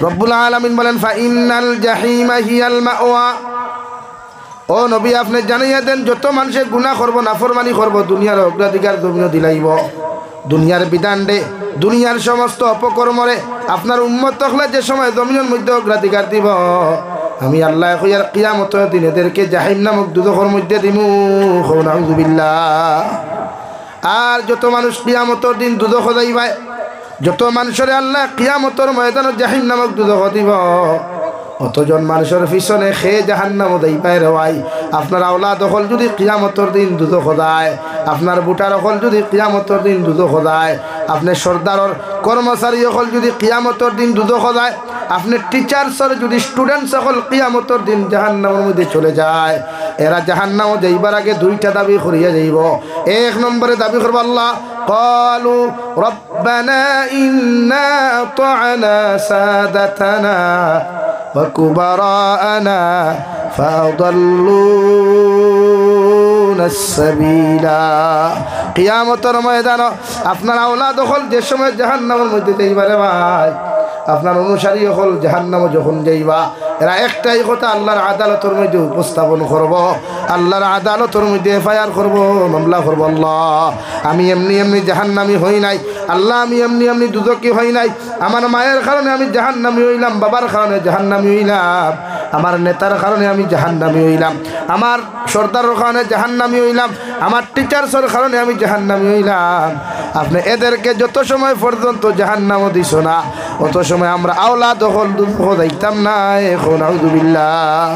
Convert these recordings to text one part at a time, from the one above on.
রব্বুল আলামিন বলেন ফাইনাল জাহিমা হিয়াল মাওয়া। ও নবী আপনি জানিয়ে দেন যত মানুষে গুনাহ করব নাফরমানি করব দুনিয়ার অগ্রাধিকার জমিনে দিলাইব, দুনিয়ার বিধান দে দুনিয়ার সমস্ত অপকর্মরে আপনার উম্মত হলে যে সময় জমিনের মধ্যে অগ্রাধিকার দিব আমি আল্লাহ কইয়ার কিয়ামতের দিন এদেরকে জাহিম নামক দুজখের মধ্যে দিমু। নাউযুবিল্লাহ। আর যত মানুষ কিয়ামতের দিন দুজখ যাইবা, যত মানুষের আল্লাহ কিয়ামতের ময়দানে জাহিম নামক দুজখ দিব, অতজন মানুষের পিছনে খে জাহান্নাম যাইবাই রে ভাই। আপনার আওলাদ হল যদি কিয়ামতের দিন দুজখ যায়, আপনার বুটার হল যদি কিয়ামতের দিন দুজখ যায়, আপনার সর্দারর কর্মচারী হল যদি কিয়ামতের দিন দুজখ যায়, আপনার টিচার্সর যদি স্টুডেন্টস হল কিয়ামতের দিন জাহান্নামের মধ্যে চলে যায়। এরা জাহান্নাম যাইবার আগে দুইটা দাবি করিয়া যাইব। এক নম্বরে দাবি করব আল্লাহ ক্বালু রব্বানা ইন্না আতা'না সাদাতানা ওয়া কুবারানা ফাআদাল্লুনা সাবিলা। কিয়ামতের ময়দানে আপনার আওলাদ হল যে সময় জাহান্নামের মধ্যে যাইবারে ভাই, আপনার অনুসারী হল জাহান্নামে যখন যাইবা, এরা একটাই কথা আল্লাহর আদালতের মধ্যে উপস্থাপন করব, আল্লাহর আদালতের মধ্যে এফআইআর করব, মামলা করব। আল্লাহ আমি এমনি এমনি জাহান্নামী হই নাই, আল্লাহ আমি এমনি এমনি দুজকি হই নাই, আমার মায়ের কারণে আমি জাহান্নামী হইলাম, বাবার কারণে জাহান্নামী হইলাম, আমার নেতার কারণে আমি জাহান্নামী হইলাম, আমার সর্দারের কারণে জাহান্নামী হইলাম, আমার টিচার্সের কারণে আমি জাহান্নামী হইলাম। আপনি এদেরকে যত সময় পর্যন্ত জাহান্নামও দিছ না অত সময় আমরা আওলাদ হল দুজখ যাইতাম না। এখন আউযুবিল্লাহ।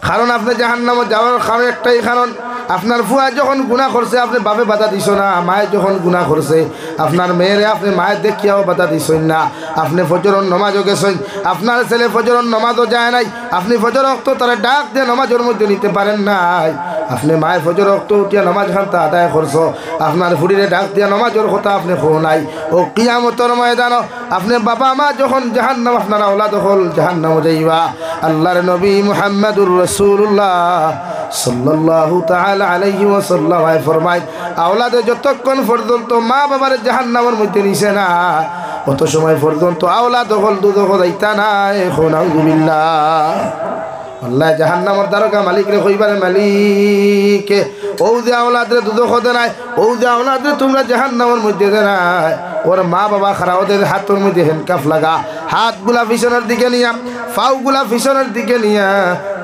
কারণ আপনি জাহান্নামে যাওয়ার কারণ একটাই কারণ, আপনার ফুয়া যখন গুনাহ করছে আপনি বাপে বাধা দিছ না, মায়ে যখন গুনাহ করছে আপনার মেয়েরে আপনি মায়ের দেখিয়াও বাধা দিছেন না, আপনি ফজরের নামাজও গেছেন, আপনার ছেলে ফজরের নামাজও যায় নাই, আপনি ফজর ওয়াক্ত তারা ডাক দিয়ে নামাজের মধ্যে নিতে পারেন নাই, আপনি মায়ের ফজর ওয়াক্ত উঠিয়া নামাজ খানটা আদায় করছো, আপনার ফুড়িরে ডাক দিয়া নামাজের কথা আপনি খো নাই। ও কিয়ামতের ময়দানে আপনি বাবা মা যখন জাহান্নাম আপনার আওলাদ হল জাহান্নাম যাইবা। আল্লাহর নবী মুহাম্মদুর রাসূলুল্লাহ সাল্লাল্লাহু তাআলা আলাইহি ওয়াসাল্লাম ফরমায় আওলাদে যতক্ষণ পর্যন্ত মা বাবার জাহান্নামের মধ্যে নিছে না অত সময় পর্যন্ত আওলাদ হল দুজখ যাইতা না। এখন আউযুবিল্লাহ। আল্লাহ জাহান্নামের দ্বারকা মালিক রে কইবারে মালিক ও যে আওলাদরে দুজখ দে নাই, ও যে আওলাদরে তোমরা জাহান্নামের মধ্যে দে নাই, ওর মা বাবা খারা ওদের হাতের মধ্যে হ্যান্ডকাফ লাগা, হাতগুলা পিছনের দিকে নিয়া পাওগুলা পিছনের দিকে নিয়া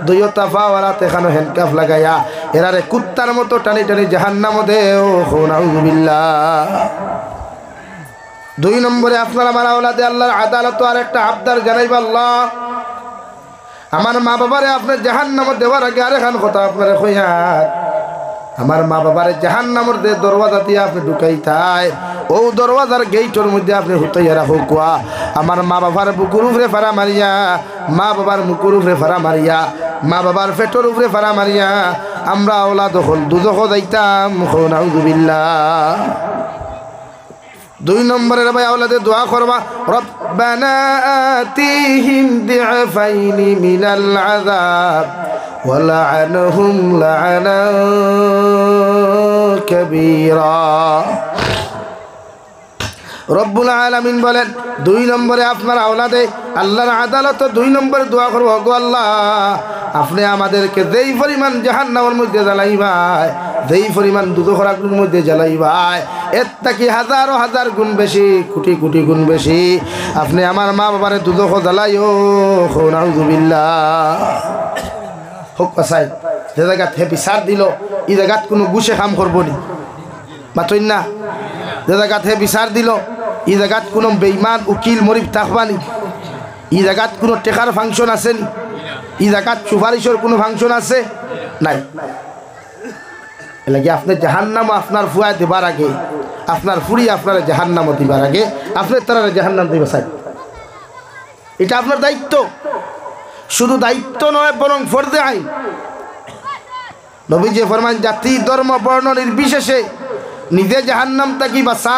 দুইটা পাওয়ালাতে এখানে হ্যান্ডকাফ লাগাইয়া এরারে কুত্তার মতো টানি টানি জাহান্নামে দেও। নাউযুবিল্লাহ। দুই নম্বরে আপনার আমার আওলাদে আল্লাহর আদালত আর একটা আবদার জানাইবা আল্লাহ আমার মা বাবারে আপনার জাহান্নামে দেওয়ার আগে আরেকখান কথা আপনার কইয়ার, আমার মা বাবারে জাহান্নামের দে দরওয়াজা দিয়ে আপনি ঢুকাইতাই, ও দরওয়াজার গেইটের মধ্যে আপনি হুতাইয়া রাখো কুয়া আমার মা বাবার বুকুর উপরে ফাড়া মারিয়া, মা বাবার মুকুর উপরে ফাড়া মারিয়া, মা বাবার পেটের উপরে ফাড়া মারিয়া আমরা আওলাদ হল দুজখ যাইতাম। নাউযুবিল্লাহ। দুই নম্বরের ভাই আওলাদে দোয়া করবা রব্বানা আতিহিম দি'ফাইনি মিনাল আযাব ওয়া লা'আনহুম লা'নান কাবীরা। রব্বুল আলামিন বলেন দুই নম্বরে আপনার আওলাদে আল্লাহর আদালত দুই নম্বরে দোয়া করব গো আল্লাহ আপনি আমাদেরকে যেই পরিমাণ জাহান্নামের মধ্যে জ্বালাইবাই, যেই পরিমাণ দুজখের আগুনের মধ্যে জ্বালাইবাই এর থেকে হাজারো হাজার গুণ বেশি, কোটি কোটি গুণ বেশি আপনি আমার মা বাবারে দুজখ জ্বালাইও। নাউযুবিল্লাহ। হোক পাসাই যে জায়গাত হে বিচার দিল এই জায়গাত কোনো গুছে কাম করবো নি মাতইন না, যে জায়গাত হে বিচার দিল এই জায়গাত কোনো বেঈমান উকিল মরিব থাকবানি, এই জায়গাত কোনো টেকার ফাংশন আছে নি, এই জায়গাত সুপারিশের কোনো ফাংশন আছে নাই। এলাকি আপনি জাহান্নাম আপনার ফুয়া দিবার আগে, আপনার ফুরি আপনার জাহান্নাম দিবার আগে আপনার তারা জাহান্নাম দিবে চাই, এটা আপনার দায়িত্ব। শুধু দায়িত্ব নয় বরং ফরজে আইন। নবীজি ফরমান জাতি ধর্ম বর্ণ নির্বিশেষে নিজে জাহান্নাম থাকি বাঁচা,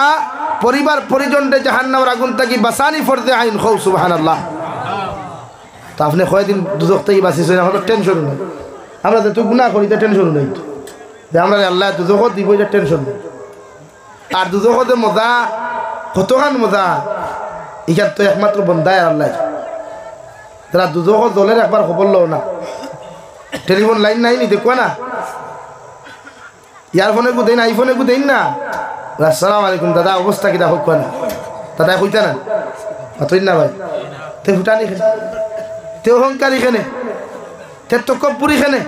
পরিবার পরিজনরে জাহান্নামের আগুন থাকি বাঁচানি ফরজে আইন। খৌ সুবহানাল্লাহ। তো আপনি কয়দিন দুজখ থেকে বাঁচিয়েছেন, আমাদের টেনশন নেই, আমরা তো গুনাহ করি তো টেনশন নেই, যে আমরা আল্লাহ দুজখ দিব যে টেনশন নেই। আর দুজখতে মজা কতখান মজা, ইখান তো একমাত্র বন্ধায় আল্লাহ তারা দুজক দলের একবার খবর লো না টেলিফোন লাইন নাই নি দেখো না ইয়ারফোনে গু দেন আইফোনে গু দেন না আসসালামু আলাইকুম দাদা অবস্থা কিটা হোক না দাদা কইতা না অতই না ভাই তে ফুটানি খেনে তে অহংকারী খেনে তে তকব্বুরি খেনে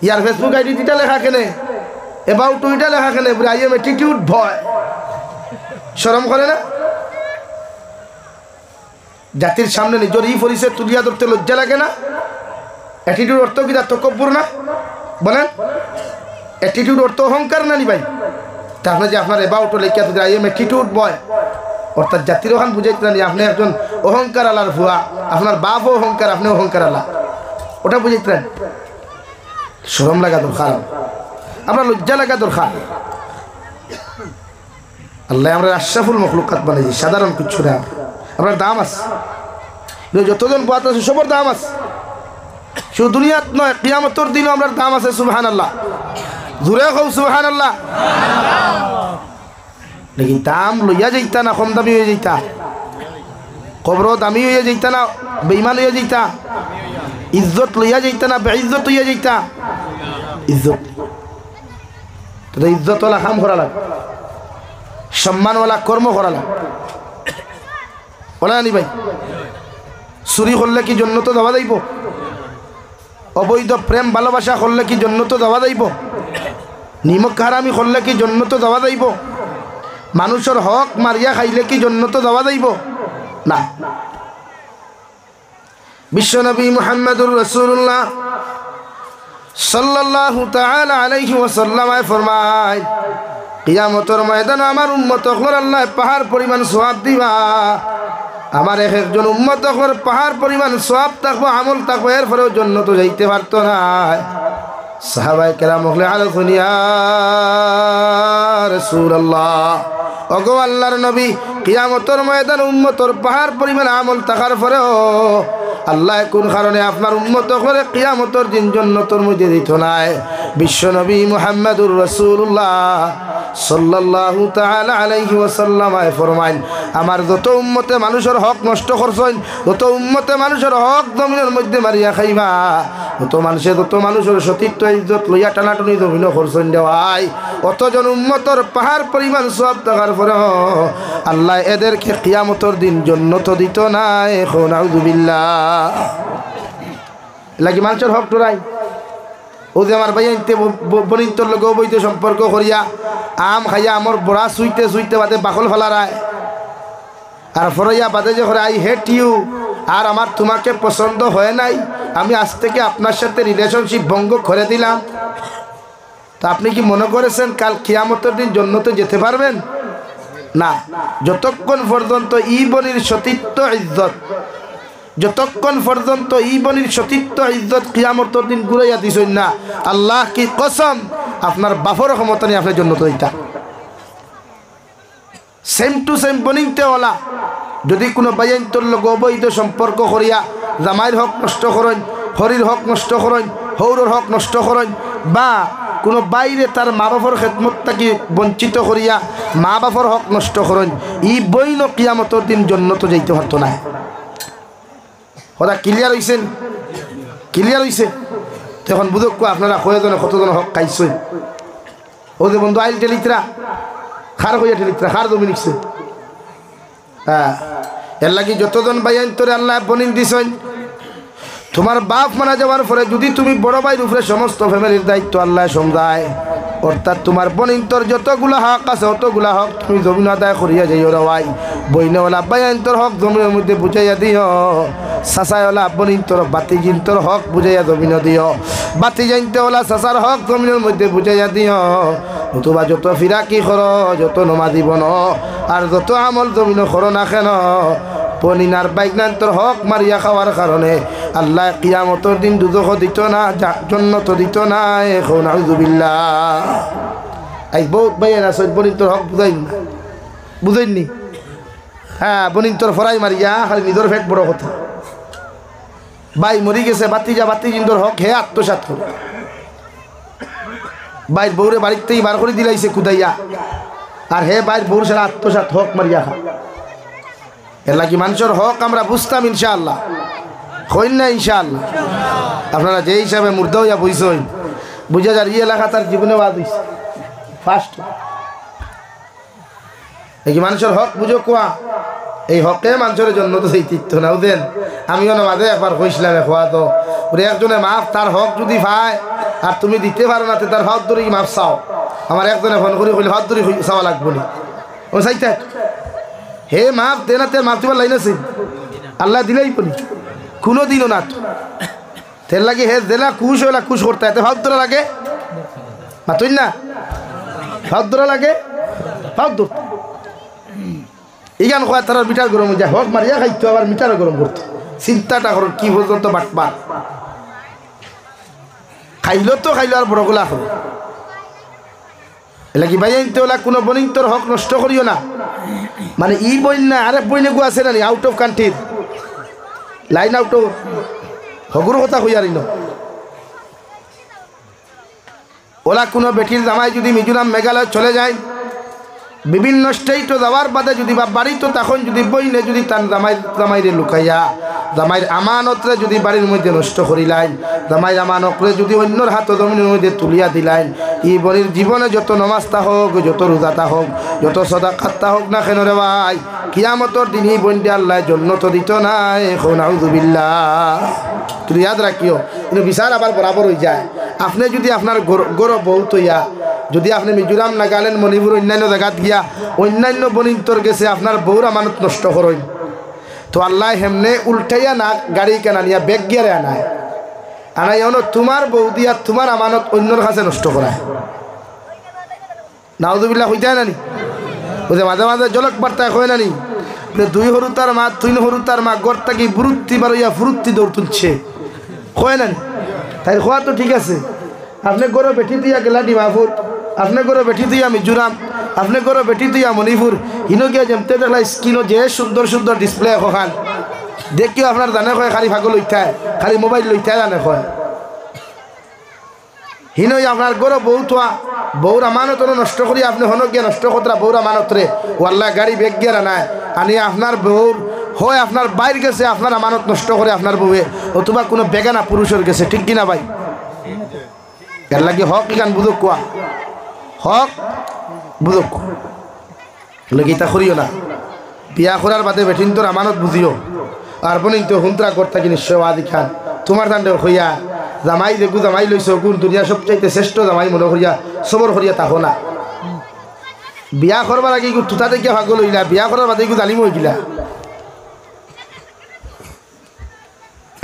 ইয়ার ফেসবুক আইডি দিটা লেখা কেনে এবাউট টুইটা লেখা কেনে আই এম অ্যাটিটিউড ভয় শরম করে না জাতির সামনে নিজের ই পরিচয় তুলিয়া ধরতে লজ্জা লাগে না অ্যাটিটিউড অর্থ কি তকব্বুর না বলেন অ্যাটিটিউড অর্থ অহংকার না নি ভাই তাহলে যে আপনার এবাউট লেখিয়া তুলি আই এম অ্যাটিটিউড ভয় অর্থাৎ জাতির ওখান বুঝাইতে জানি আপনি একজন অহংকার আলার ভুয়া আপনার বাপও অহংকার আপনি অহংকার আলা ওটা বুঝাইতে শরম লাগা দরকার আমরা লজ্জা লাগা দরকার আল্লাহ আমরা আশরাফুল মখলুকাত বানাইছি সাধারণ কিছু না আপনার দাম আছে যতজন বাত আছে সবার দাম আছে শুধু দুনিয়াত নয় কিয়ামতের দিনও আমরা দাম আছে সুবহানাল্লাহ জোরে কও সুবহানাল্লাহ লেকিন দাম লইয়া যাইতা না কম দামি হয়ে যাইতা কবর দামি হয়ে যাইতা না বেঈমান হয়ে যাইতা ইজ্জত লইয়া যাইতা না বেইজ্জত হইয়া যাইতা ইজ্জত তো ইজ্জতওয়ালা কাম করা লাগে সম্মানওয়ালা কর্ম করা লাগে বলা নি ভাই চুরি করলে কি জন্নত যাওয়া যাইব অবৈধ প্রেম ভালোবাসা করলে কি জন্নত যাওয়া যাইব নিমক হারামি করলে কি জন্নত যাওয়া যাইব মানুষের হক মারিয়া খাইলে কি জন্নত যাওয়া যাইব না বিশ্বনবী মুহাম্মদুর রাসূলুল্লাহ সাল্লাল্লাহু তাআলা আলাইহি ওয়াসাল্লাম ফরমায় কিয়ামতের ময়দানে আমার উম্মত হল আল্লাহ পাহাড় পরিমাণ সওয়াব দিবা আমার একজন উম্মত হল পাহাড় পরিমাণ সওয়াব থাকবো আমল থাকবো এর পরেও জান্নাতে যাইতে পারতো না সাহাবায়ে কেরাম বলে আলাইকুম ইয়া রাসূলুল্লাহ ওগো আল্লাহর নবী কিয়ামতের ময়দানে উম্মতের পাহাড় পরিমাণ আমল থাকার পরেও আল্লাহ কোন কারণে আপনার উম্মত করে কিয়ামতের দিন জান্নাতের মধ্যে দিত নাই বিশ্বনবী মুহাম্মদুর রাসূলুল্লাহ সাল্লাল্লাহু তাআলা আলাইহি ওয়াসাল্লাম ফরমাইন আমার যত উম্মতে মানুষের হক নষ্ট করছেন যত উম্মতে মানুষের হক জমিনের মধ্যে মারিয়া খাইবা যত মানুষের সতীত্ব ইজ্জত লইয়া টানাটানি জমিন করছেন দেওয়াই অতজন উম্মতের পাহাড় পরিমাণ সব থাকার পরেও আল্লাহ এদেরকে কিয়ামতের দিন জান্নাত দিত না এখন আউযুবিল্লাহ লাগি মানুষের হক টুরাই ও যে আমার ভাই আনতে বনিন্তর লোক বইতে সম্পর্ক করিয়া আম খাইয়া আমার বড়া সুইতে সুইতে বাদে বাকল ফেলারায় আর ফরাইয়া বাদে যে করে আই হেট ইউ আর আমার তোমাকে পছন্দ হয় নাই আমি আজ থেকে আপনার সাথে রিলেশনশিপ ভঙ্গ করে দিলাম তা আপনি কি মনে করেছেন কাল কিয়ামতের দিন জান্নাতে যেতে পারবেন না যতক্ষণ পর্যন্ত ই বনির সতীত্ব ইজ্জত যতক্ষণ পর্যন্ত ই বনির সতীত্ব ইজ্জত কিয়ামতের দিন ঘুরাইয়া দিছেন না আল্লাহ কি কসম আপনার বাপর ক্ষমতা নিয়ে আপনার জান্নাতে যাইতা সেম টু সেম বনিতে ওলা যদি কোনো বাইন্তর লোক অবৈধ সম্পর্ক করিয়া জামাইর হক নষ্ট করেন হরির হক নষ্ট করেন হৌরর হক নষ্ট করেন বা কোনো বাইরে তার মা বাপর খেদমত থাকি বঞ্চিত করিয়া মা বাপর হক নষ্ট করেন ই বইন কিয়ামতের দিন জান্নাতে যাইতে পারতো না কথা ক্লিয়ার হইছেন ক্লিয়ার হইছে তখন বুঝক আপনারা কয়জনে কতজন হক খাইছেন ও যে বন্ধু আইল টেলিত্রা খার হইয়া টেলিত্রা খার জমি নিচ্ছে হ্যাঁ এর লাগি যতজন ভাই আইন্তরে আল্লাহ বনিন দিছেন তোমার বাপ মারা যাওয়ার পরে যদি তুমি বড় ভাইয়ের উপরে সমস্ত ফ্যামিলির দায়িত্ব আল্লাহ সমঝায় অর্থাৎ তোমার বনিন্তর যতগুলা হক আছে অতগুলা হক তুমি জমিন আদায় করিয়া যাইও রাই বইনেওয়ালা বাইন্তর হক জমিনের মধ্যে বুঝাইয়া দিও সাসাইওয়ালা বনিন্তর বাতিজিন্তর হক বুঝাইয়া জমিন দিও বাতি জানতেওয়ালা সাসার হক জমিনের মধ্যে বুঝাইয়া দিও নতুবা যত ফিরাকি কর যত নমাজি বন আর যত আমল জমিন করো না কেন পনিনার বাইকনান্তর হক মারিয়া খাওয়ার কারণে আল্লাহ কিয়ামতের দিন দুজখ দিত না জান্নাত দিত না এখন আউযুবিল্লাহ আই বহুত ভাইয়ের আছে বনিন্তর হক বুঝাইনি হ্যাঁ বনিন্তর ফরাই মারিয়া খালি নিজের ফেট বড় কথা ভাই মরি গেছে বাতিজিন্তর হক হে আত্মসাৎ করে বাইর বউরে বাড়িতেই বার করে দিলাইছে কুদাইয়া আর হে বাইর বউর সারা আত্মসাৎ হক মারিয়া খা এর লাগি মানুষের হক আমরা বুঝতাম ইনশাআল্লাহ, হইন না ইনশাআল্লাহ। আপনারা যে হিসাবে মুর্দা হইয়া বুঝছেন, বুঝা যার এই এলাকা তার জীবনে বাদ হইছে ফার্স্ট। এই মানুষের হক বুঝো কোয়া, এই হকে মানুষের জন্য তো সেই তীর্থ না দেন। আমিও না মাঝে একবার কইছিলাম খোয়া তো ওরে একজনে মাফ তার হক যদি পায় আর তুমি দিতে পারো না তার হক ধরে মাফ চাও। আমার একজনে ফোন করে কইলে হক ধরে চাওয়া লাগবো নি, ও চাইতে হে মাফ দে না, তে মাফ দিবার লাইন আছে আল্লাহ দিলেই বলি কোনো দিনও না তেল লাগে হে দেলা খুশ হইলা খুশ করতে এতে হক ধরা লাগে মাতুই না, হক ধরা লাগে হক ধর ইগান কয় তার মিটার গরম যায় হক মারিয়া খাইতো আবার মিটার গরম করতো। চিন্তাটা করো কি পর্যন্ত বাটবার খাইলো তো খাইলো আর বড়গুলা হলো এলা কি ভাই আনতে ওলা কোনো বনিন তোর হক নষ্ট করিও না। মানে ই বইন না আরেক বইনে গু আছে না আউট অফ কান্ট্রির লাইন আউট অফ হগুর কথা হইয়ারি ন ওলা কোনো বেটির জামাই যদি মিজোরাম মেঘালয় চলে যায় বিভিন্ন স্টেটও যাওয়ার বাদে যদি বা বাড়ি তো তখন যদি বইনে যদি তার জামাইরে লুকাইয়া জামাইর আমানতরে যদি বাড়ির মধ্যে নষ্ট করিলাইন, জামাইর আমানতরে যদি অন্যর হাত জমিনের মধ্যে তুলিয়া দিলাইন, এই বনির জীবনে যত নমাজটা হোক, যত রোজাটা হোক, যত সদাকাতটা হোক না কেন রে ভাই, কিয়ামতর দিন এই বইনটি আল্লাহ জন্নত দিত নাই। এখন আউযুবিল্লাহ কিন্তু ইয়াদ রাখিও কিন্তু বিচার আবার বরাবর হয়ে যায়। আপনি যদি আপনার গৌরব বহুত হইয়া যদি আপনি মিজোরাম নাগাল্যান্ড মণিপুর অন্যান্য জায়গাত গিয়া অন্যান্য বনিন্তর গেছে আপনার বউর আমানত নষ্ট করেন তো আল্লাহ হেমনে উল্টাইয়া না গাড়ি কেনা নিয়া বেগ গিয়ারে আনায় তোমার বউ দিয়া তোমার আমানত অন্যর কাছে নষ্ট করায়। নাউযুবিল্লাহ হইতে নানি বুঝে মাঝে মাঝে জলক বার্তায় হয় নানি দুই হরু তার মা তুই হরু তার মা গড় তাকি বুরুত্তি বারইয়া ফুরুত্তি দৌড় তুলছে হয় নানি তাই খোয়া তো ঠিক আছে। আপনি গরো বেঠি দিয়া গেলা ডিমাপুর, আপনি গরো বেঠি দিয়া মিজোরাম, আপনি গরো বেঠি দিয়া মণিপুর, হিনো গিয়া যেমতে দেখলা স্ক্রিনও যে সুন্দর সুন্দর ডিসপ্লে এখন দেখিও আপনার জানে কয় খালি ভাগো লইথায় খালি মোবাইল লইথায় জানে কয় হিনই আপনার গরো বউ থা বউর আমানত নষ্ট করি আপনি হন গিয়া নষ্ট কতরা বউর আমানতরে ও আল্লাহ গাড়ি বেগ গিয়া নাই আনি আপনার বউর হয় আপনার বাইর গেছে আপনার আমানত নষ্ট করে আপনার বউয়ে অথবা কোনো বেগানা পুরুষের গেছে, ঠিক কিনা ভাই? এর লাগে হক ইখান বুঝক কোয়া, হক বুঝক লাগে তা করিও না। বিয়া করার বাদে বেঠিন তোর আমানত বুঝিও আর বনিন তো হুন্তরা করতে কি নিশ্চয় আদি খান তোমার দান্ডে হইয়া জামাই দেখু জামাই লইছ গুণ দুনিয়া সবচাইতে শ্রেষ্ঠ জামাই মনে করিয়া সবর করিয়া তাহো না। বিয়া করবার আগে তুতা দেখিয়া ভাগ লইলা, বিয়া করার বাদে জালিম হয়ে গিলা।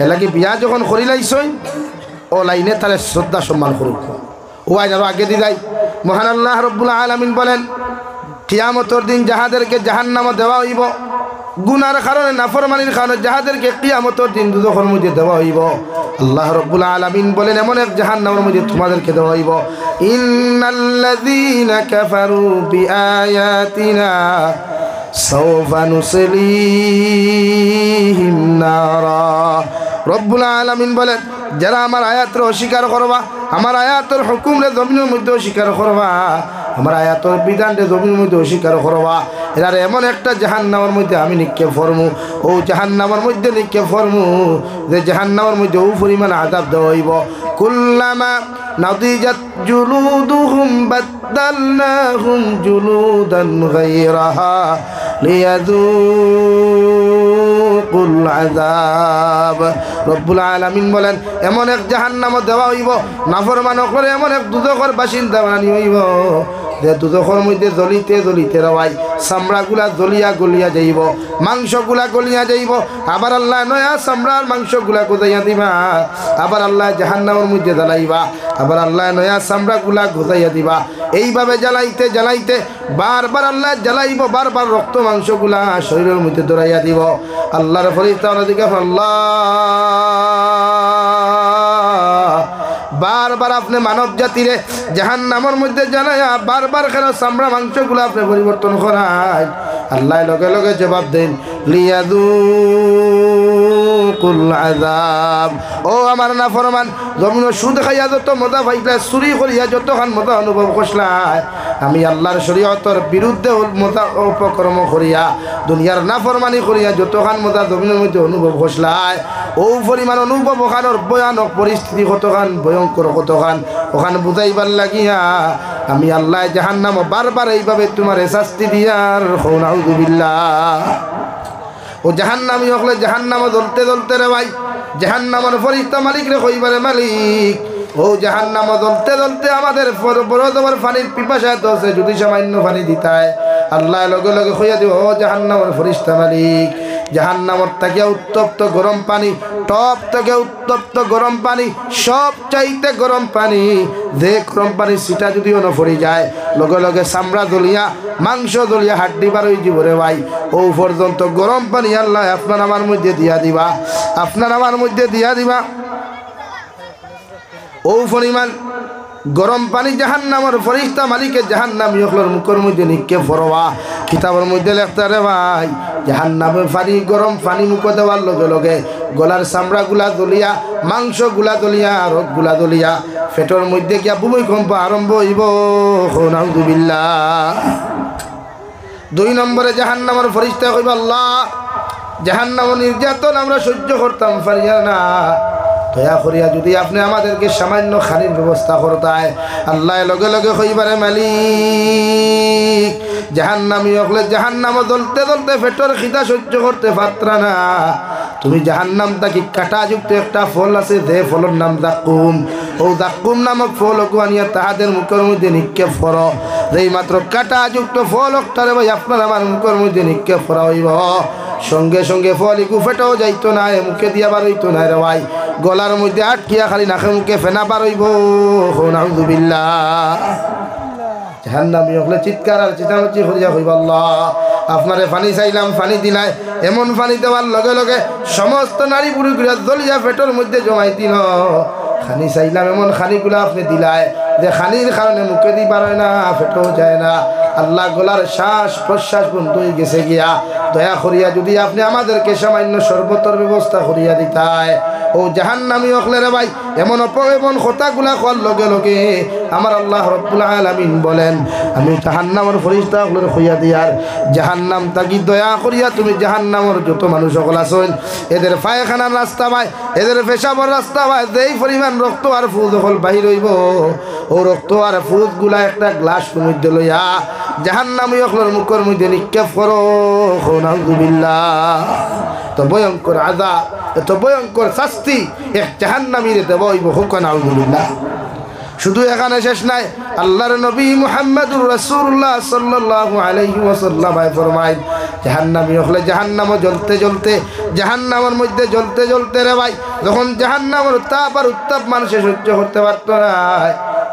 এর লাগে বিয়া যখন করিলাইছই ও লাইনে তাহলে শ্রদ্ধা সম্মান করুক। ও আজ আরো আগে দিদাই মহান আল্লাহ রব্বুল আলামিন বলেন কিয়ামতের দিন যাহাদেরকে জাহান্নামে দেওয়া হইব গুনার কারণে নাফরমানির কারণে যাহাদেরকে কিয়ামতের দিন দুজখের মধ্যে দেওয়া হইব আল্লাহ রব্বুল আলামিন বলেন এমন এক জাহান্নামের মধ্যে তোমাদেরকে দেওয়া হইব ইন্নাল্লাযীনা কাফারু বিআয়াতিনা সাওফা নুসলিহিম নারা। রব্বুল আলামিন বলেন যারা আমার আয়াতের অস্বীকার করবা, আমার আয়াতের হুকুমরে জমিনের মধ্যে অস্বীকার করবা, আমার আয়াতের বিধানরে জমিনের মধ্যে অস্বীকার করবা, এরারে এমন একটা জাহান্নামের মধ্যে আমি নিক্ষেপ ফরমু, ও জাহান্নামের মধ্যে নিক্ষেপ ফরমু যে জাহান্নামের মধ্যে ও পরিমাণ আযাব দেওয়া হইব। কুল্লামা নাদিজাত জুলুদুহুম বাদদালনাহুম জুলুদান গায়রাহা লিয়াযুকুল আযাব। রব্বুল আলামিন বলেন এমন এক জাহান্নাম দেওয়া হইব নাফরমান করে এমন এক দুজখের বাসিন্দা বানানি হইব যে দুজখের মধ্যে জ্বলিতে জ্বলিতে রওয়াই চামড়াগুলা জ্বলিয়া গলিয়া যাইব, মাংসগুলা গলিয়া যাইব, আবার আল্লাহ নয়া চামড়ার মাংসগুলা গোজাইয়া দিবা, আবার আল্লাহ জাহান্নামের মধ্যে জ্বালাইবা, আবার আল্লাহ নয়া চামড়াগুলা গোজাইয়া দিবা। এইভাবে জ্বালাইতে জ্বালাইতে বারবার আল্লাহ জ্বালাইব, বারবার রক্ত মাংসগুলা শরীরের মধ্যে দৌড়াইয়া দিব। আল্লাহর ফরিস্তা দিকে আল্লাহ বারবার আপনি মানব জাতিরে জাহান্নামের মধ্যে জ্বালাইয়া বারবার কেন চামড়া মাংসগুলো আপনি পরিবর্তন করায়? আল্লাহ লগে লগে জবাব দেন লিয়াযুকুল আযাব। ও আমার নাফরমান জমিন সুদ খাইয়া যত মজা পাইলা, চুরি করিয়া যতক্ষণ মজা অনুভব করছিলা, আমি আল্লাহর শরীয়তের বিরুদ্ধে উপকর্ম করিয়া দুনিয়ার নাফরমানি করিয়া যতখান মজা জমিনের মধ্যে অনুভব করলায় ও পরিমাণ অনুভব ওখানোর ভয়ানক পরিস্থিতি কতখান ভয়ঙ্কর কতখান ওখানে বুঝাইবার লাগিয়া আমি আল্লাহ জাহান্নাম বারবার এইভাবে তোমার শাস্তি দিয়ার নাউযুবিল্লাহ। ও জাহান্নামী হলে জাহান্নামে জ্বলতে জ্বলতে রে ভাই জাহান্নামের ফরিস্তা মালিক রে কইবারে মালিক ও জাহান্নাম জ্বলতে জ্বলতে আমাদের বড় তোমার পানির পিপাসায় তো আছে যদি সামান্য পানি দিতায় আল্লাহ লগে লগে কইয়া দিব ও জাহান্নামের ফরিস্তা মালিক জাহান্নামর থেকে উত্তপ্ত গরম পানি টপ থেকে উত্তপ্ত গরম পানি সব চাইতে গরম পানি যে গরম পানি সিটা যদি অন পড়ে যায় লগে লগে চামড়া দলিয়া মাংস দলিয়া হাড্ডি বার হয়ে যাব রে ভাই ও পর্যন্ত গরম পানি আল্লাহ আপনার আমার মধ্যে দিয়া দিবা আপনার আমার মধ্যে দিয়া দিবা ও পরিমাণ গরম পানি জাহান্নামের ফরিস্তা মালিকে জাহান্নামী হকলের মুখের মধ্যে নিক্ষেপ করবা কিতাবের মধ্যে লেখতে রে ভাই জাহান্নামের পানি গরম পানি মুখে দেওয়ার লগে লগে গলার চামড়া গুলা দলিয়া মাংস গুলা দলিয়া রোগ গুলা দলিয়া পেটের মধ্যে গিয়া ভূমিকম্প আরম্ভ হইব নাউযুবিল্লাহ। 2 নম্বরে জাহান্নামের ফরিস্তা কইবা আল্লাহ জাহান্নামের নির্যাতন আমরা সহ্য করতাম পারিয়া না দয়া করিয়া যদি আপনি আমাদেরকে সামান্য খানির ব্যবস্থা করতায় আল্লাহ লগে লগে কইবারে মালিক জাহান্নামী হলে জাহান্নামে জ্বলতে জ্বলতে পেটের খিদা সহ্য করতে পারতা না তুমি জাহান্নাম তাকি কাঁটাযুক্ত একটা ফল আছে যে ফলের নাম যাক্কুম ও যাক্কুম নামক ফল আনিয়া তাহাদের মুখের মধ্যে নিক্ষেপ করো যেই মাত্র কাঁটাযুক্ত ফল একটারে ভাই আপনার আমার মুখের মধ্যে নিক্ষেপ করা হইব সঙ্গে সঙ্গে ফল ইকু ফেটাও যাইতো না মুখে দিয়া বার হইতো না রে ভাই গলার মধ্যে আটকিয়া খালি নাকে মুখে ফেনা বার হইব নাউযুবিল্লাহ। জাহান্নামী হলে চিৎকার আর চিৎকারচি করিয়া হইব আল্লাহ আপনারে পানি চাইলাম পানি দিলাই এমন পানি দেওয়ার লগে লগে সমস্ত নারী পুরুষগুলা জ্বলিয়া পেটের মধ্যে জমাই দিল খানি চাইলাম এমন খানিগুলা আপনি দিলাই যে খানির কারণে মুখে দি পারে না পেটেও যায় না আল্লাহ গলার শ্বাস প্রশ্বাস বন্ধ হয়ে গেছে গিয়া দয়া করিয়া যদি আপনি আমাদেরকে সামান্য সর্বতর ব্যবস্থা করিয়া দিতায় ও জাহান্নামী হকলে রে ভাই এমন এমন কথাগুলা কর লগে লগে আমার আল্লাহ রব্বুল আলামিন বলেন আমি জাহান্নামের ফরিস্তা হকলের কইয়া দিয়ার জাহান্নাম তাকি দয়া করিয়া তুমি জাহান্নামের যত মানুষ সকল আছেন এদের পায়খানার রাস্তা ভাই এদের পেশাবর রাস্তা ভাই যেই পরিমাণ রক্ত আর ফুল যখন বাহির হইব ও রক্ত আর ফুল গুলা একটা গ্লাস মধ্যে লইয়া জাহান্নামী হকলের মুখের মধ্যে নিক্ষেপ করো নাউযুবিল্লাহ। তো ভয়ঙ্কর আযাব এত ভয়ঙ্কর শাস্তি এক জাহান্নামীর দেব হইব নাউযুবিল্লাহ। শুধু এখানে শেষ নাই আল্লাহর নবী মুহাম্মদুর রাসূলুল্লাহ সাল্লাল্লাহু আলাইহি ওয়াসাল্লাম ফরমায় জাহান্নামী হলে জাহান্নাম জ্বলতে জ্বলতে জাহান্নামের মধ্যে জ্বলতে জ্বলতে রে ভাই যখন জাহান্নামের তাপ আর উত্তাপ মানুষে সহ্য করতে পারত না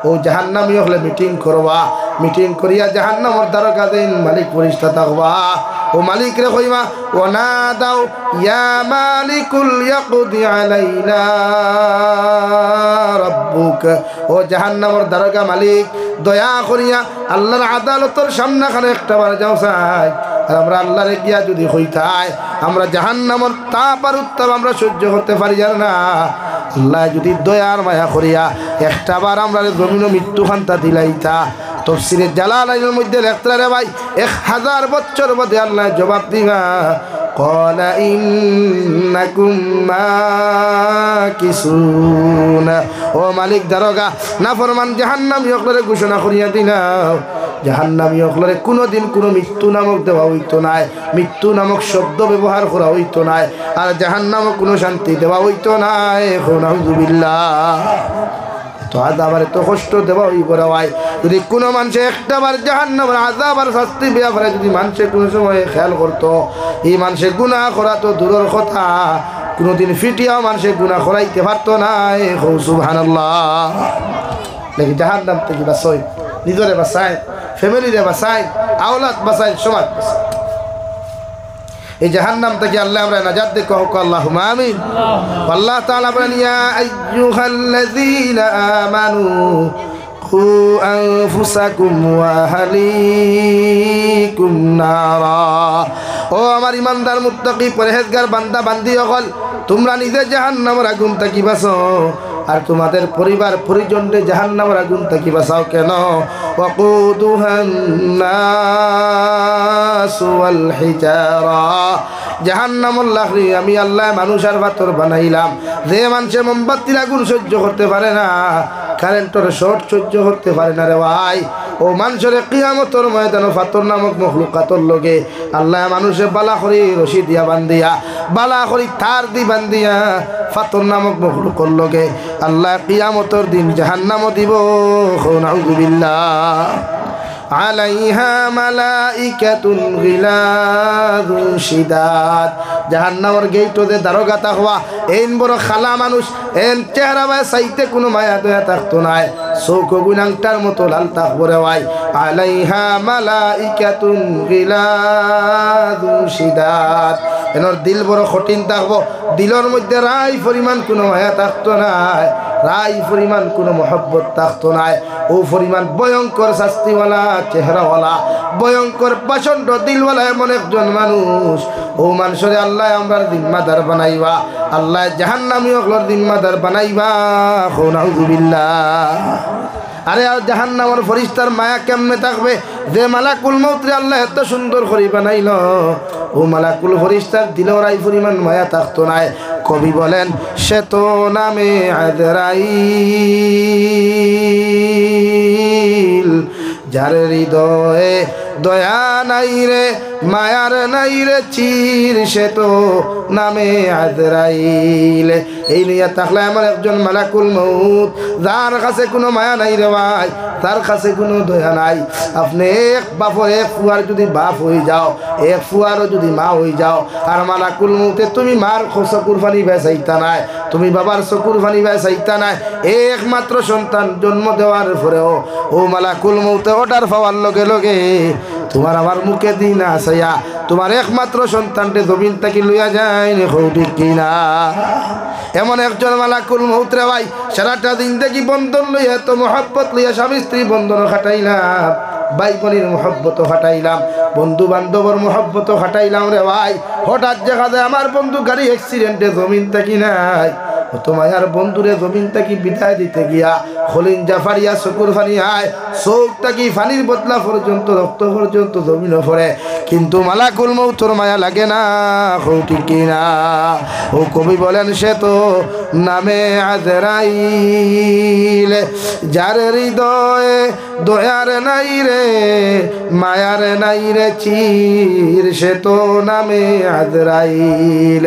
ও জাহান্নামী হলে মিটিং করবা মিটিং করিয়া জাহান্নামের দ্বারকা দিন মালিক ফেরেশতা থাকবা ও মালিক রে কইবা ও না দাও ইয়া মালিকুল ইয়াকদি আলাইনা রাব্বুক ও জাহান্নামের দ্বারকা মালিক দয়া করিয়া আল্লাহর আদালতের সামনাখানে একটাবার যাও চাই আর আমরা আল্লাহরে গিয়া যদি হইতায় আমরা জাহান্নামের তাপ আর উত্তাপ আমরা সহ্য করতে পারি না আল্লাহ যদি দয়ার মায়া করিয়া একটাবার আমরা জমিন মৃত্যু খান্তা দিলাইতা তফসিরে জালালাইনের মধ্যে লেখতে রে ভাই 1000 বছর বাদে আল্লাহ জবাব দিবা قال إنكم ماكثون ও মালিক দারোগা নাফরমান জাহান্নামী হকলরে ঘোষণা করিয়া দিলাও জাহান্নামী হকলরে কোনোদিন কোনো মৃত্যু নামক দেওয়া হইতো নাই মৃত্যু নামক শব্দ ব্যবহার করা হইতো নাই আর জাহান্নামে কোনো শান্তি দেওয়া হইতো নাই নাউযুবিল্লাহ। তো আযাবার তো কষ্ট দেওয়া হইব রে ভাই যদি কোনো মানুষ একটাবার জাহান্নামের আযাব আর শাস্তি ব্যাপারে যদি মানুষে কোনো সময় খেয়াল করতো এই মানুষের গুনাহ করা তো দূরের কথা কোনোদিন ফিটিয়াও মানুষের গুনাহ করাইতে পারতো না সুবহানাল্লাহ। নাকি জাহান্নাম থেকে বাঁচাই নিজরে বাঁচাই ফ্যামিলিরে বাঁচাই আওলাদ বাঁচাই সমাজ বাঁচাই এই জাহান্নাম থেকে আল্লাহ আমরা নাজাত দে কহ আল্লাহুম্মা আমিন। আল্লাহ তাআলা বলেন ইয়া আইয়ুহাল্লাযীনা আমানু কু আনফুসাকুম ওয়া আহলিকুম নারা ও আমার ইমানদার মুত্তাকি পরহেজগার বান্দা বান্দি সকল তোমরা নিজে জাহান্নামের আগুন থেকে বাঁচো আর তোমাদের পরিবার পরিজনকে জাহান্নামের আগুন থেকে বাঁচাও কেন ওয়াকুদুহান নাস ওয়াল হিজারা জাহান্নামুল লাহরি আমি আল্লাহ মানুষ আর পাথর বানাইলাম যে মানুষে মোমবাতির আগুন সহ্য করতে পারে না কারেন্টের শর্ট সহ্য করতে পারে না রে ভাই ও মানুষের কিয়ামতের ময়দানে পাথর নামক মখলুকাতর লগে আল্লাহ মানুষে বালা করি রশি দিয়া বান্ধিয়া বালা করি তার দি বান্ধিয়া পাথর নামক মখলুকর লগে আল্লাহ কিয়ামতের দিন জাহান্নাম দিব নাউযুবিল্লাহ আলাইহা মালাইকাতুন গিলাযুন শিদাদ জাহান্নামের গেইটে দারোগা তাকওয়া এন বড় খালা মানুষ এন চেহারা বাই সাইতে কোনো মায়া দয়া থাকতো না চোখ গুনাংটার মতো লাল থাকবো রে ভাই আলাইহা মালাইকাতুন গিলাযুন শিদাদ এনর দিল বড় কঠিন থাকবো দিলের মধ্যে রাই পরিমাণ কোনো মায়া থাকতো না রাই পরিমাণ কোনো মহব্বত থাকতো না ও পরিমাণ ভয়ঙ্কর শাস্তিওয়ালা চেহারাওয়ালা ভয়ঙ্কর প্রচণ্ড দিলওয়ালা এমন একজন মানুষ ও মানুষরে আল্লাহ আমরা জিম্মাদার বানাইবা আল্লাহ জাহান্নামী ওগুলোর জিম্মাদার বানাইবা নাউযুবিল্লাহ আরে আর জাহান্নামের ফেরেশতার মায়া কেমনে থাকবে যে মালাকুল মউতরে আল্লাহ এত সুন্দর করে বানাইল ও মালাকুল ফেরেশতার দিলেও রাই পরিমাণ মায়া থাকতো না কবি বলেন সে তো নামে আযরাইল যার হৃদয়ে দয়া নাই রে মায়ার নাই রে চির সে তো নামে আযরাইল এই নিয়ে থাকলে আমার একজন মালাকুল মউত যার কাছে কোনো মায়া নাই রে ভাই তার কাছে কোনো দয়া নাই আপনি এক বাপর এক ফুয়ার যদি বাপ হয়ে যাও এক ফুয়ারও যদি মা হয়ে যাও আর মালাকুল মউতে তুমি মার চকুর পানি বেচাইতা নাই তুমি বাবার চকুর পানি বেচাইতা নাই একমাত্র সন্তান জন্ম দেওয়ার পরেও ও মালাকুল মউতে অর্ডার পাওয়ার লগে লগে তোমার আমার মুখে দিন আসাইয়া তোমার একমাত্র সন্তানকে জমিন থেকে লইয়া যায় ঠিক কিনা এমন একজন মালাকুল মউত রে ভাই সারাটা দিন দেখি বন্ধন লইয়া তো মহব্বত লইয়া স্বামী স্ত্রী বন্ধন খাটাইলাম ভাই বোনের মহব্বত খাটাইলাম বন্ধু বান্ধবর মহব্বত খাটাইলাম রে ভাই হঠাৎ দেখা যায় আমার বন্ধু গাড়ি অ্যাক্সিডেন্টে জমিন থেকে নাই তোমার বন্ধুরে জমিন থেকে বিদায় দিতে গিয়া খলিন জাফারিয়া চকুর ফানি আয় চোখ থাকি ফানির বদলা পর্যন্ত রক্ত পর্যন্ত জমিন পড়ে কিন্তু মালাকুল মউতর মায়া লাগে না ঠিক কিনা ও কবি বলেন সে তো নামে আযরাইল যার হৃদয়ে দয়ার নাই রে মায়ার নাই রে চির সে তো নামে আযরাইল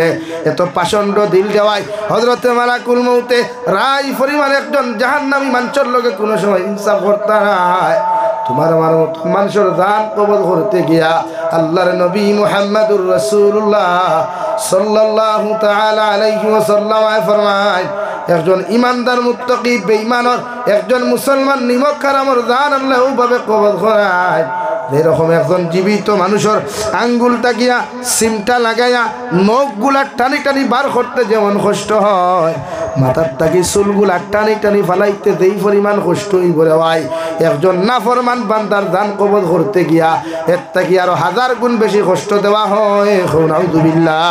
এত পাষণ্ড দিল দেওয়ায় হযরতে মালাকুল মউতে রাই পরিমাণ একজন জাহান্নামী মানুষের লগে কোনো সময় ইনসাফ করতে নাই তোমার আমার মতো মানুষের জান কবজ করতে গিয়া আল্লাহর নবী মুহাম্মদুর রাসূলুল্লাহ সাল্লাল্লাহু তাআলা আলাইহি ওয়াসাল্লাম ফরমায় একজন ইমানদার মুত্তাকি বেঈমানর একজন মুসলমান নিমক হারামর জান আল্লাহ ওইভাবে কবজ করায় এরকম একজন জীবিত মানুষের আঙ্গুলটা গিয়া সিমটা লাগাইয়া নখগুলা টানি টানি বার করতে যেমন কষ্ট হয় মাথার তাকি চুলগুলা টানি টানি ফালাইতে যেই পরিমাণ কষ্ট হইব রে ভাই একজন নাফরমান বান্দার দান কবজ করতে গিয়া এর থেকে আরো 1000 গুণ বেশি কষ্ট দেওয়া হয় নাউযুবিল্লাহ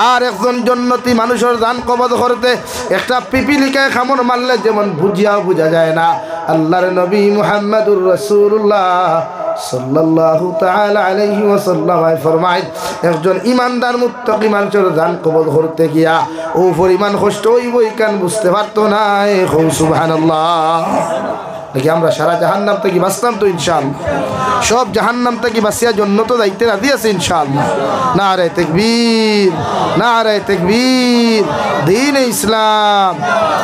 আর একজন জান্নাতি মানুষের দান কবজ করতে একটা পিপিলিকায় কামড় মারলে যেমন বুঝিয়াও বোঝা যায় না আল্লাহর নবী মুহাম্মদুর রাসূলুল্লাহ সাল্লাল্লাহু তাআলা আলাইহি ওয়াসাল্লাম ফরমায় একজন ইমানদার মুত্তাকি মানুষের জান কবজ করতে গিয়া ও পরিমাণ কষ্ট হইবই কান বুঝতে পারতো না সুবহানাল্লাহ দেখি আমরা সারা জাহান্নাম থেকে বাঁচলাম তো ইনশাআল্লাহ সব জাহান্নাম থেকে বাঁচিয়া জন্য তো দায়িত্বে রাজি আছে ইনশাআল্লাহ নারে তাকবীর নারে তাকবীর দ্বীন ইসলাম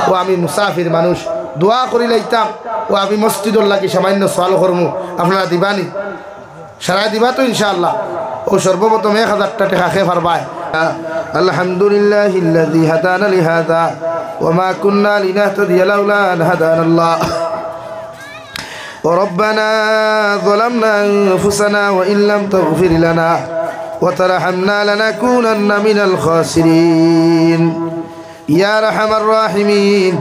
ও আমি মুসাফির মানুষ দোয়া করি লাইতাম ও আমি মসজিদুল লাগি সামান্য সওয়াল করমু আপনারা দিবানি সারা দিবা তো ইনশাআল্লাহ ও সর্বপ্রথম 1000 টাকা খেয়ে পারবাই আলহামদুলিল্লাহিল্লাযী হাদানা লিহাযা ওয়া মা কুন্না লিনাহতাদিয়া লাউলা আন হাদানাল্লাহ وربنا ظلمنا أنفسنا وإن لم تغفر لنا وترحمنا لنكونن من الخاسرين يا أرحم الراحمين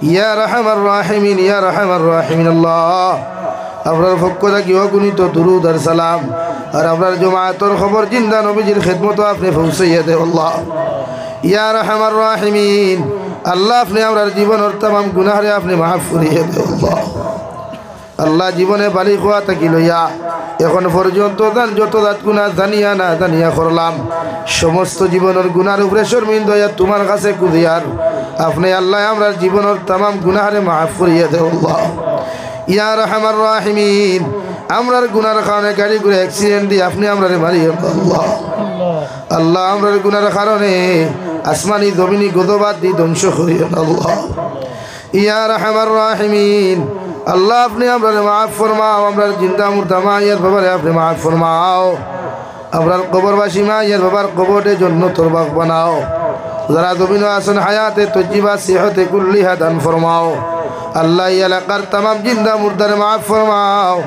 يا أرحم الراحمين يا أرحم الراحمين الله أبرار فكرة كيوكني تدرود السلام और अबरार जमाअतों खबर जिंदा नबीजिर खिदमत आपने फौसियत है अल्लाह या रहमान राहिमीन আল্লাহ আপনি আমার জীবনের তাম গুনাহরে আপনি মাফ করিয়ে দেন আল্লাহ জীবনে বালি খোয়া থাকি লইয়া এখন পর্যন্ত যত দাঁত গুণা জানিয়া না জানিয়া করলাম সমস্ত জীবনের গুনার উপরে শর্মিন্দ হইয়া তোমার কাছে কুদিয়ার আপনি আল্লাহ আমরা জীবনের তাম গুনাহরে মাফ করিয়ে দেন আল্লাহ ইয়া রাহমার রাহিমিন আমরার গুনার কারণে গাড়ি ঘুরে অ্যাক্সিডেন্ট দিয়ে আপনি আমরা মারিয়ে আল্লাহ আল্লাহ আমরার গুনার কারণে আসমানি জমিনি গদবাদ দিয়ে ধ্বংস করিয়ে আল্লাহ ইয়া রাহমার রাহিমিন আল্লাহ আপনি আমরা মাফ ফরমাও আমরার জিন্দা মুর্দা মায়ের ব্যাপারে আপনি মাফ ফরমাও আমরার কবরবাসী মায়ের ব্যাপার কবরের জন্য তোর বাগ বানাও যারা জমিন আসন হায়াতে তজিবা সেহতে কুল্লিহা দান ফরমাও আল্লাহ এলাকার তামাম জিন্দা মুর্দারে মাফ ফরমাও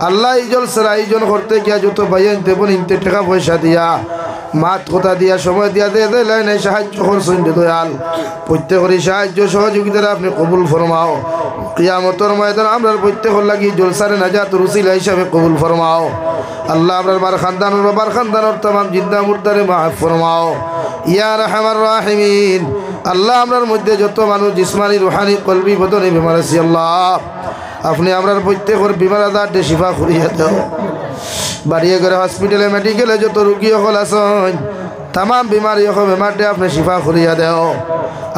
আল্লাহ এই জলসারা আয়োজন করতে গিয়া যত ভাইয়ান দেবন ইনতে টাকা পয়সা দিয়া মাত কথা দিয়া সময় দিয়া দে লাইনে সাহায্য করছেন দয়াল প্রত্যেকেরই সাহায্য সহযোগিতারা আপনি কবুল ফরমাও কিয়ামতের ময়দান আমরার প্রত্যেকের লাগি জলসারে নাজাত রুসিলা হিসাবে কবুল ফরমাও আল্লাহ আমরার বার খানদানুর বাবার খানদানুর তামাম জিন্দা মুর্দারে মাফ ফরমাও ইয়া রাহমার রাহিমিন আল্লাহ আমরার মধ্যে যত মানুষ জিসমানি রুহানি কলবি বদনে বিমার আছে আল্লাহ আপনি আমরার প্রত্যেকের বিমার আদারটে শিফা করিয়া দাও বাড়িয়ে করে হসপিটালে মেডিকেলে যত রুগী সকল আছেন তামাম বিমারি বেমারটে আপনি শিফা করিয়া দেও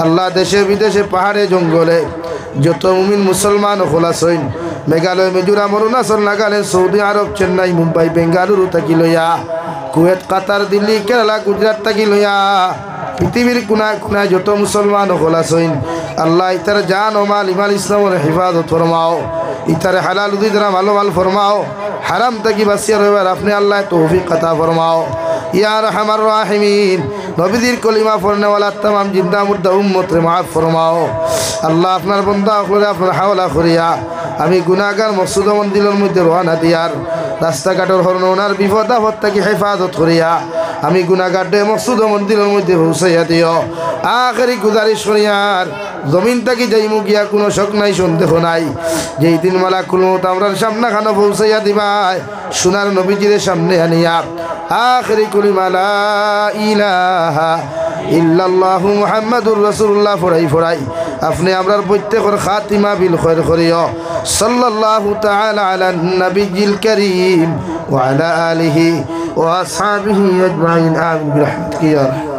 আল্লাহ দেশে বিদেশে পাহাড়ে জঙ্গলে যত মুমিন মুসলমান সকল আছেন মেঘালয় মিজোরাম অরুণাচল নাগাল্যান্ড সৌদি আরব চেন্নাই মুম্বাই বেঙ্গালুরু থাকি লইয়া কুয়েত কাতার দিল্লি কেরালা গুজরাট থাকি লইয়া পৃথিবীর কোনায় কোনায় যত মুসলমান সকল আছেন আল্লাহ ইতার জান ও মাল ইমাল ইসলামের হেফাজত ফরমাও ইতারে হালাল উদিদরা ভালো মাল ফরমাও হারাম থাকি বাঁচিয়ে রইবার আপনি আল্লাহ তৌফিক আতা ফরমাও ইয়া রাহমার রাহিমিন নবীদের কলিমা পড়নেওয়ালা তামাম জিন্দা মুর্দা উম্মতরে মাফ ফরমাও আল্লাহ আপনার বন্দা করে আপনার হাওলা করিয়া আমি গুনাহগার মকসুদ মন্দিরের মধ্যে রওনা দিয়ার রাস্তাঘাটের হরণার বিপদ আপদ থেকে হেফাজত করিয়া আমি গুনাহগারদের মকসুদ মন্দিরের মধ্যে পৌঁছাইয়া দিও আখেরি গুজারিশ করিয়ার জমিন থাকি যাইমু গিয়া কোনো শক নাই সন্দেহ নাই যেই দিন মালাকুল মউত আমরার সামনে খানো পৌঁছাইয়া দিবাই সোনার নবীজির সামনে আনিয়া আখেরি কলিমা লা ইলাহা ইল্লাল্লাহু মুহাম্মাদুর রাসূলুল্লাহ ফড়াই আপনি আমরার প্রত্যেকের খাতিমা বিল খৈর করিও সাল্লাল্লাহু তাআলা আলা নবিয়্যিল কারীম ওয়া আলা আলিহি ওয়া আসহাবিহি আজমাইন আমিন বিরহমাতিকা ইয়া